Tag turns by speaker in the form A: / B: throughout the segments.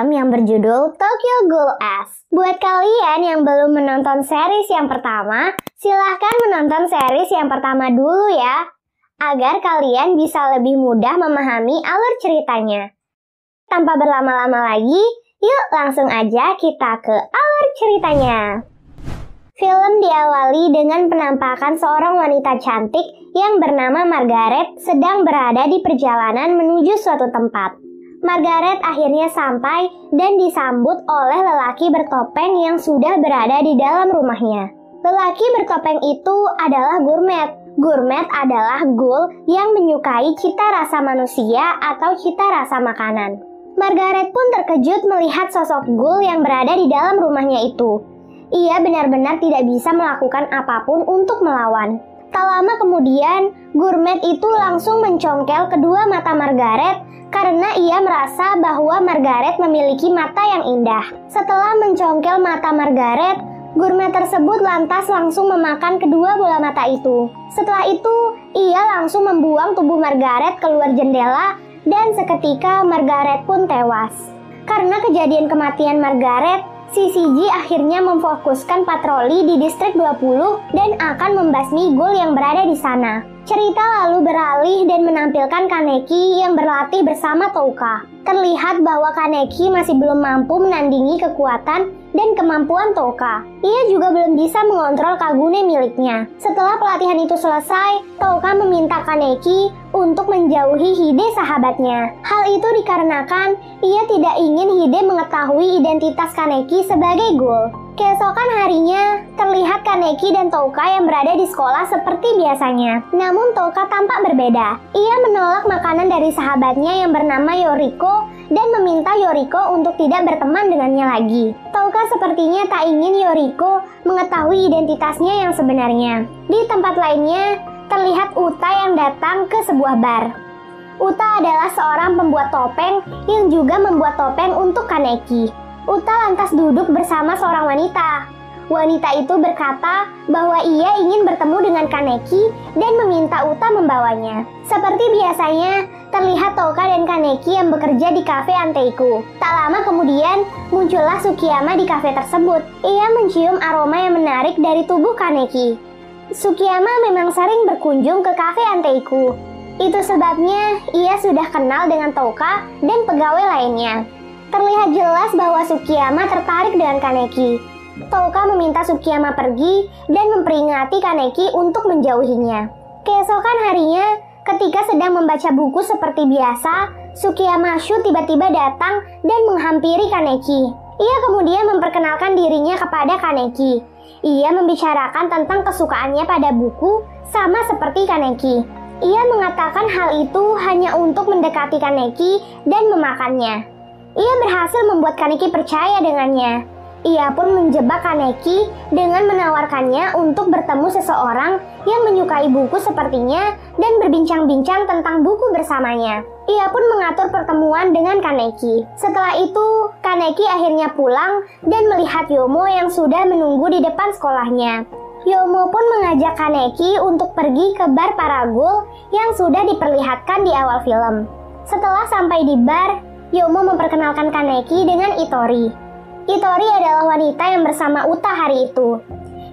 A: film yang berjudul Tokyo Ghoul S. Buat kalian yang belum menonton series yang pertama, silahkan menonton series yang pertama dulu ya, agar kalian bisa lebih mudah memahami alur ceritanya. Tanpa berlama-lama lagi, yuk langsung aja kita ke alur ceritanya. Film diawali dengan penampakan seorang wanita cantik yang bernama Margaret sedang berada di perjalanan menuju suatu tempat. Margaret akhirnya sampai dan disambut oleh lelaki bertopeng yang sudah berada di dalam rumahnya. Lelaki bertopeng itu adalah Gourmet. Gourmet adalah ghoul yang menyukai cita rasa manusia atau cita rasa makanan. Margaret pun terkejut melihat sosok ghoul yang berada di dalam rumahnya itu. Ia benar-benar tidak bisa melakukan apapun untuk melawan. Tak lama kemudian, Gourmet itu langsung mencongkel kedua mata Margaret karena ia merasa bahwa Margaret memiliki mata yang indah. Setelah mencongkel mata Margaret, Gourmet tersebut lantas langsung memakan kedua bola mata itu. Setelah itu, ia langsung membuang tubuh Margaret keluar jendela dan seketika Margaret pun tewas. Karena kejadian kematian Margaret, CCG akhirnya memfokuskan patroli di distrik 20 dan akan membasmi ghoul yang berada di sana. Cerita lalu beralih dan menampilkan Kaneki yang berlatih bersama Touka. Terlihat bahwa Kaneki masih belum mampu menandingi kekuatan dan kemampuan Touka. Ia juga belum bisa mengontrol Kagune miliknya. Setelah pelatihan itu selesai, Touka meminta Kaneki untuk menjauhi Hide sahabatnya. Hal itu dikarenakan ia tidak ingin Hide mengetahui identitas Kaneki sebagai ghoul. Keesokan harinya, terlihat Kaneki dan Touka yang berada di sekolah seperti biasanya. Namun Touka tampak berbeda. Ia menolak makanan dari sahabatnya yang bernama Yoriko dan meminta Yoriko untuk tidak berteman dengannya lagi. Touka sepertinya tak ingin Yoriko mengetahui identitasnya yang sebenarnya. Di tempat lainnya, terlihat Uta yang datang ke sebuah bar. Uta adalah seorang pembuat topeng yang juga membuat topeng untuk Kaneki. Uta lantas duduk bersama seorang wanita. Wanita itu berkata bahwa ia ingin bertemu dengan Kaneki dan meminta Uta membawanya. Seperti biasanya, terlihat Touka dan Kaneki yang bekerja di kafe Anteiku. Tak lama kemudian, muncullah Sukiyama di kafe tersebut. Ia mencium aroma yang menarik dari tubuh Kaneki. Sukiyama memang sering berkunjung ke kafe Anteiku. Itu sebabnya ia sudah kenal dengan Touka dan pegawai lainnya. Terlihat jelas bahwa Sukiyama tertarik dengan Kaneki. Touka meminta Sukiyama pergi dan memperingati Kaneki untuk menjauhinya. Keesokan harinya, ketika sedang membaca buku seperti biasa, Sukiyama Shu tiba-tiba datang dan menghampiri Kaneki. Ia kemudian memperkenalkan dirinya kepada Kaneki. Ia membicarakan tentang kesukaannya pada buku sama seperti Kaneki. Ia mengatakan hal itu hanya untuk mendekati Kaneki dan memakannya. Ia berhasil membuat Kaneki percaya dengannya. Ia pun menjebak Kaneki dengan menawarkannya untuk bertemu seseorang yang menyukai buku sepertinya dan berbincang-bincang tentang buku bersamanya. Ia pun mengatur pertemuan dengan Kaneki. Setelah itu, Kaneki akhirnya pulang dan melihat Yomo yang sudah menunggu di depan sekolahnya. Yomo pun mengajak Kaneki untuk pergi ke bar para ghoul yang sudah diperlihatkan di awal film. Setelah sampai di bar, Yomo memperkenalkan Kaneki dengan Itori. Itori adalah wanita yang bersama Uta hari itu.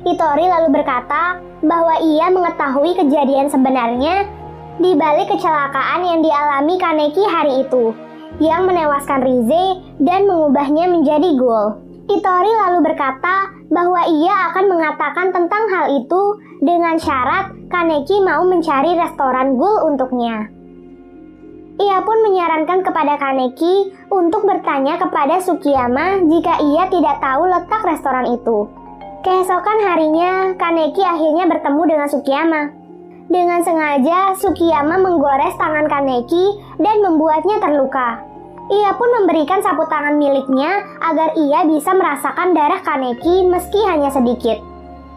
A: Itori lalu berkata bahwa ia mengetahui kejadian sebenarnya di balik kecelakaan yang dialami Kaneki hari itu, yang menewaskan Rize dan mengubahnya menjadi ghoul. Itori lalu berkata bahwa ia akan mengatakan tentang hal itu dengan syarat Kaneki mau mencari restoran ghoul untuknya. Ia pun menyarankan kepada Kaneki untuk bertanya kepada Sukiyama jika ia tidak tahu letak restoran itu. Keesokan harinya, Kaneki akhirnya bertemu dengan Sukiyama. Dengan sengaja, Sukiyama menggores tangan Kaneki dan membuatnya terluka. Ia pun memberikan sapu tangan miliknya agar ia bisa merasakan darah Kaneki meski hanya sedikit.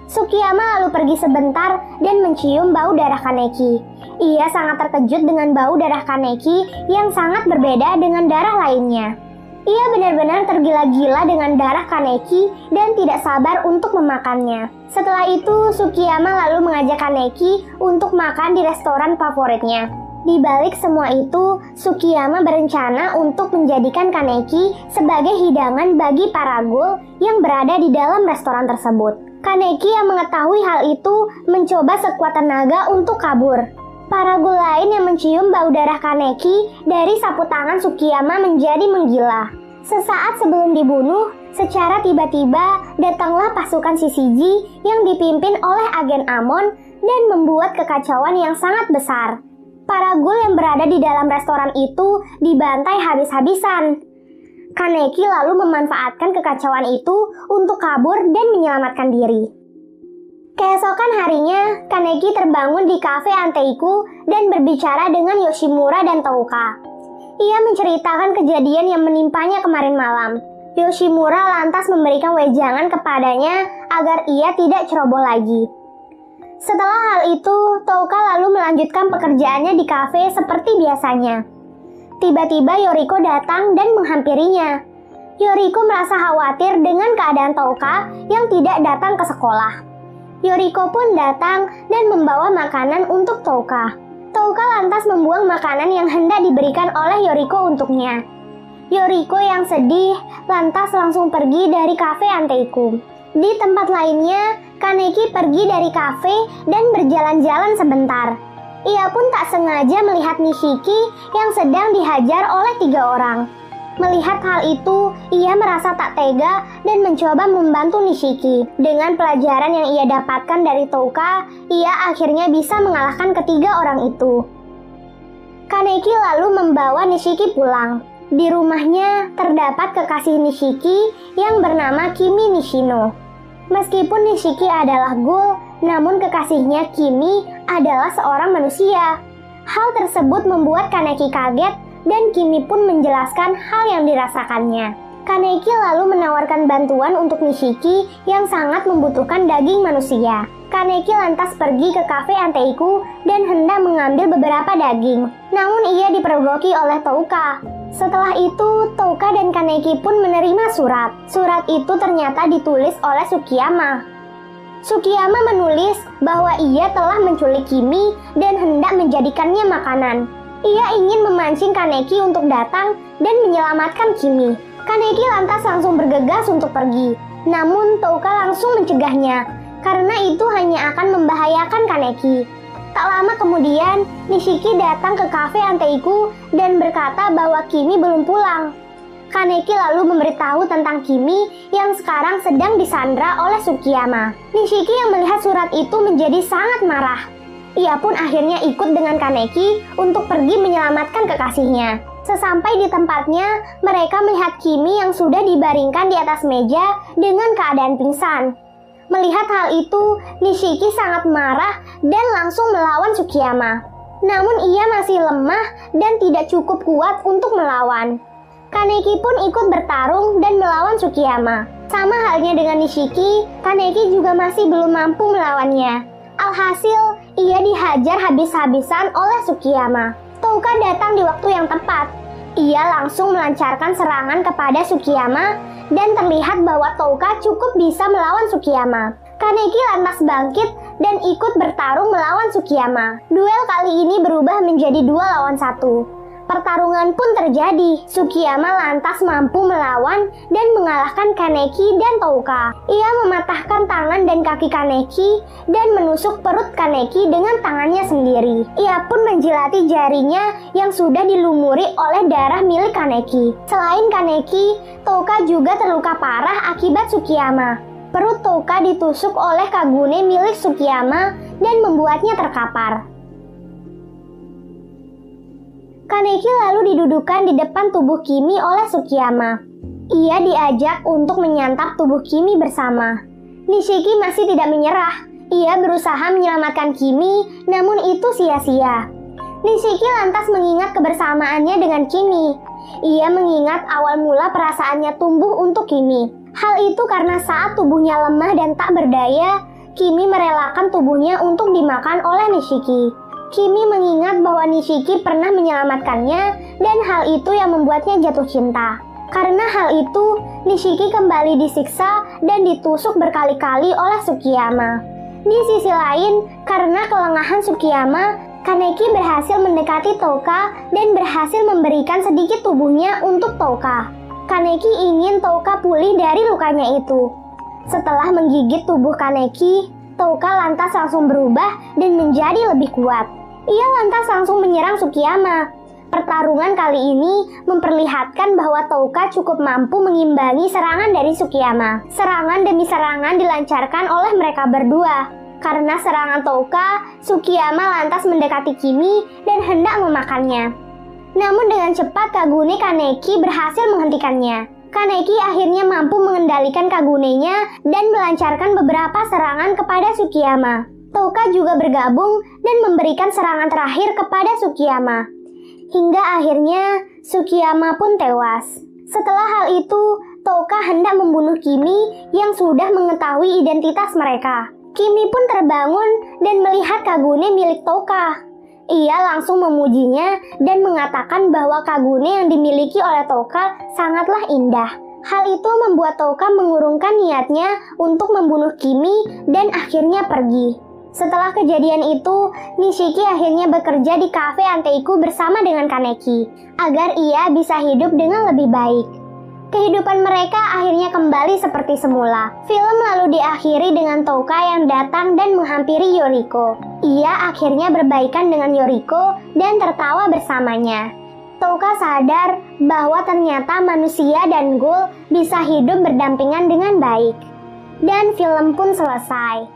A: Sukiyama lalu pergi sebentar dan mencium bau darah Kaneki. Ia sangat terkejut dengan bau darah Kaneki yang sangat berbeda dengan darah lainnya. Ia benar-benar tergila-gila dengan darah Kaneki dan tidak sabar untuk memakannya. Setelah itu, Sukiyama lalu mengajak Kaneki untuk makan di restoran favoritnya. Di balik semua itu, Sukiyama berencana untuk menjadikan Kaneki sebagai hidangan bagi para ghoul yang berada di dalam restoran tersebut. Kaneki yang mengetahui hal itu mencoba sekuat tenaga untuk kabur. Para ghoul lain yang mencium bau darah Kaneki dari sapu tangan Sukiyama menjadi menggila. Sesaat sebelum dibunuh, secara tiba-tiba datanglah pasukan Shishiji yang dipimpin oleh agen Amon dan membuat kekacauan yang sangat besar. Para ghoul yang berada di dalam restoran itu dibantai habis-habisan. Kaneki lalu memanfaatkan kekacauan itu untuk kabur dan menyelamatkan diri. Keesokan harinya, Kaneki terbangun di kafe Anteiku dan berbicara dengan Yoshimura dan Touka. Ia menceritakan kejadian yang menimpanya kemarin malam. Yoshimura lantas memberikan wejangan kepadanya agar ia tidak ceroboh lagi. Setelah hal itu, Touka lalu melanjutkan pekerjaannya di kafe seperti biasanya. Tiba-tiba Yoriko datang dan menghampirinya. Yoriko merasa khawatir dengan keadaan Touka yang tidak datang ke sekolah. Yoriko pun datang dan membawa makanan untuk Touka. Touka lantas membuang makanan yang hendak diberikan oleh Yoriko untuknya. Yoriko yang sedih lantas langsung pergi dari kafe Anteiku. Di tempat lainnya, Kaneki pergi dari kafe dan berjalan-jalan sebentar. Ia pun tak sengaja melihat Nishiki yang sedang dihajar oleh 3 orang. Melihat hal itu, ia merasa tak tega dan mencoba membantu Nishiki. Dengan pelajaran yang ia dapatkan dari Touka, ia akhirnya bisa mengalahkan ketiga orang itu. Kaneki lalu membawa Nishiki pulang. Di rumahnya terdapat kekasih Nishiki yang bernama Kimi Nishino. Meskipun Nishiki adalah ghoul, namun kekasihnya Kimi adalah seorang manusia. Hal tersebut membuat Kaneki kaget dan Kimi pun menjelaskan hal yang dirasakannya. Kaneki lalu menawarkan bantuan untuk Nishiki yang sangat membutuhkan daging manusia. Kaneki lantas pergi ke kafe Anteiku dan hendak mengambil beberapa daging. Namun ia dipergoki oleh Touka. Setelah itu, Touka dan Kaneki pun menerima surat. Surat itu ternyata ditulis oleh Sukiyama. Sukiyama menulis bahwa ia telah menculik Kimi dan hendak menjadikannya makanan. Ia ingin memancing Kaneki untuk datang dan menyelamatkan Kimi. Kaneki lantas langsung bergegas untuk pergi. Namun Touka langsung mencegahnya, karena itu hanya akan membahayakan Kaneki. Tak lama kemudian, Nishiki datang ke kafe Anteiku dan berkata bahwa Kimi belum pulang. Kaneki lalu memberitahu tentang Kimi yang sekarang sedang disandra oleh Sukiyama. Nishiki yang melihat surat itu menjadi sangat marah. Ia pun akhirnya ikut dengan Kaneki untuk pergi menyelamatkan kekasihnya. Sesampai di tempatnya, mereka melihat Kimi yang sudah dibaringkan di atas meja dengan keadaan pingsan. Melihat hal itu, Nishiki sangat marah dan langsung melawan Sukiyama. Namun ia masih lemah dan tidak cukup kuat untuk melawan. Kaneki pun ikut bertarung dan melawan Sukiyama. Sama halnya dengan Nishiki, Kaneki juga masih belum mampu melawannya. Alhasil, ia dihajar habis-habisan oleh Sukiyama. Touka datang di waktu yang tepat. Ia langsung melancarkan serangan kepada Sukiyama dan terlihat bahwa Touka cukup bisa melawan Sukiyama. Kaneki lantas bangkit dan ikut bertarung melawan Sukiyama. Duel kali ini berubah menjadi 2 lawan 1. Pertarungan pun terjadi. Sukiyama lantas mampu melawan dan mengalahkan Kaneki dan Touka. Ia mematahkan tangan dan kaki Kaneki dan menusuk perut Kaneki dengan tangannya sendiri. Ia pun menjilati jarinya yang sudah dilumuri oleh darah milik Kaneki. Selain Kaneki, Touka juga terluka parah akibat Sukiyama. Perut Touka ditusuk oleh Kagune milik Sukiyama dan membuatnya terkapar. Kaneki lalu didudukan di depan tubuh Kimi oleh Sukiyama. Ia diajak untuk menyantap tubuh Kimi bersama. Nishiki masih tidak menyerah. Ia berusaha menyelamatkan Kimi, namun itu sia-sia. Nishiki lantas mengingat kebersamaannya dengan Kimi. Ia mengingat awal mula perasaannya tumbuh untuk Kimi. Hal itu karena saat tubuhnya lemah dan tak berdaya, Kimi merelakan tubuhnya untuk dimakan oleh Nishiki. Kimi mengingat bahwa Nishiki pernah menyelamatkannya dan hal itu yang membuatnya jatuh cinta. Karena hal itu, Nishiki kembali disiksa dan ditusuk berkali-kali oleh Sukiyama. Di sisi lain, karena kelengahan Sukiyama, Kaneki berhasil mendekati Touka dan berhasil memberikan sedikit tubuhnya untuk Touka. Kaneki ingin Touka pulih dari lukanya itu. Setelah menggigit tubuh Kaneki, Touka lantas langsung berubah dan menjadi lebih kuat. Ia lantas langsung menyerang Sukiyama. Pertarungan kali ini memperlihatkan bahwa Touka cukup mampu mengimbangi serangan dari Sukiyama. Serangan demi serangan dilancarkan oleh mereka berdua. Karena serangan Touka, Sukiyama lantas mendekati Kimi dan hendak memakannya. Namun dengan cepat Kagune Kaneki berhasil menghentikannya. Kaneki akhirnya mampu mengendalikan Kagunenya dan melancarkan beberapa serangan kepada Sukiyama. Touka juga bergabung dan memberikan serangan terakhir kepada Sukiyama. Hingga akhirnya Sukiyama pun tewas. Setelah hal itu, Touka hendak membunuh Kimi yang sudah mengetahui identitas mereka. Kimi pun terbangun dan melihat Kagune milik Touka. Ia langsung memujinya dan mengatakan bahwa Kagune yang dimiliki oleh Touka sangatlah indah. Hal itu membuat Touka mengurungkan niatnya untuk membunuh Kimi dan akhirnya pergi. Setelah kejadian itu, Nishiki akhirnya bekerja di kafe Anteiku bersama dengan Kaneki agar ia bisa hidup dengan lebih baik. Kehidupan mereka akhirnya kembali seperti semula. Film lalu diakhiri dengan Touka yang datang dan menghampiri Yoriko. Ia akhirnya berbaikan dengan Yoriko dan tertawa bersamanya. Touka sadar bahwa ternyata manusia dan ghoul bisa hidup berdampingan dengan baik. Dan film pun selesai.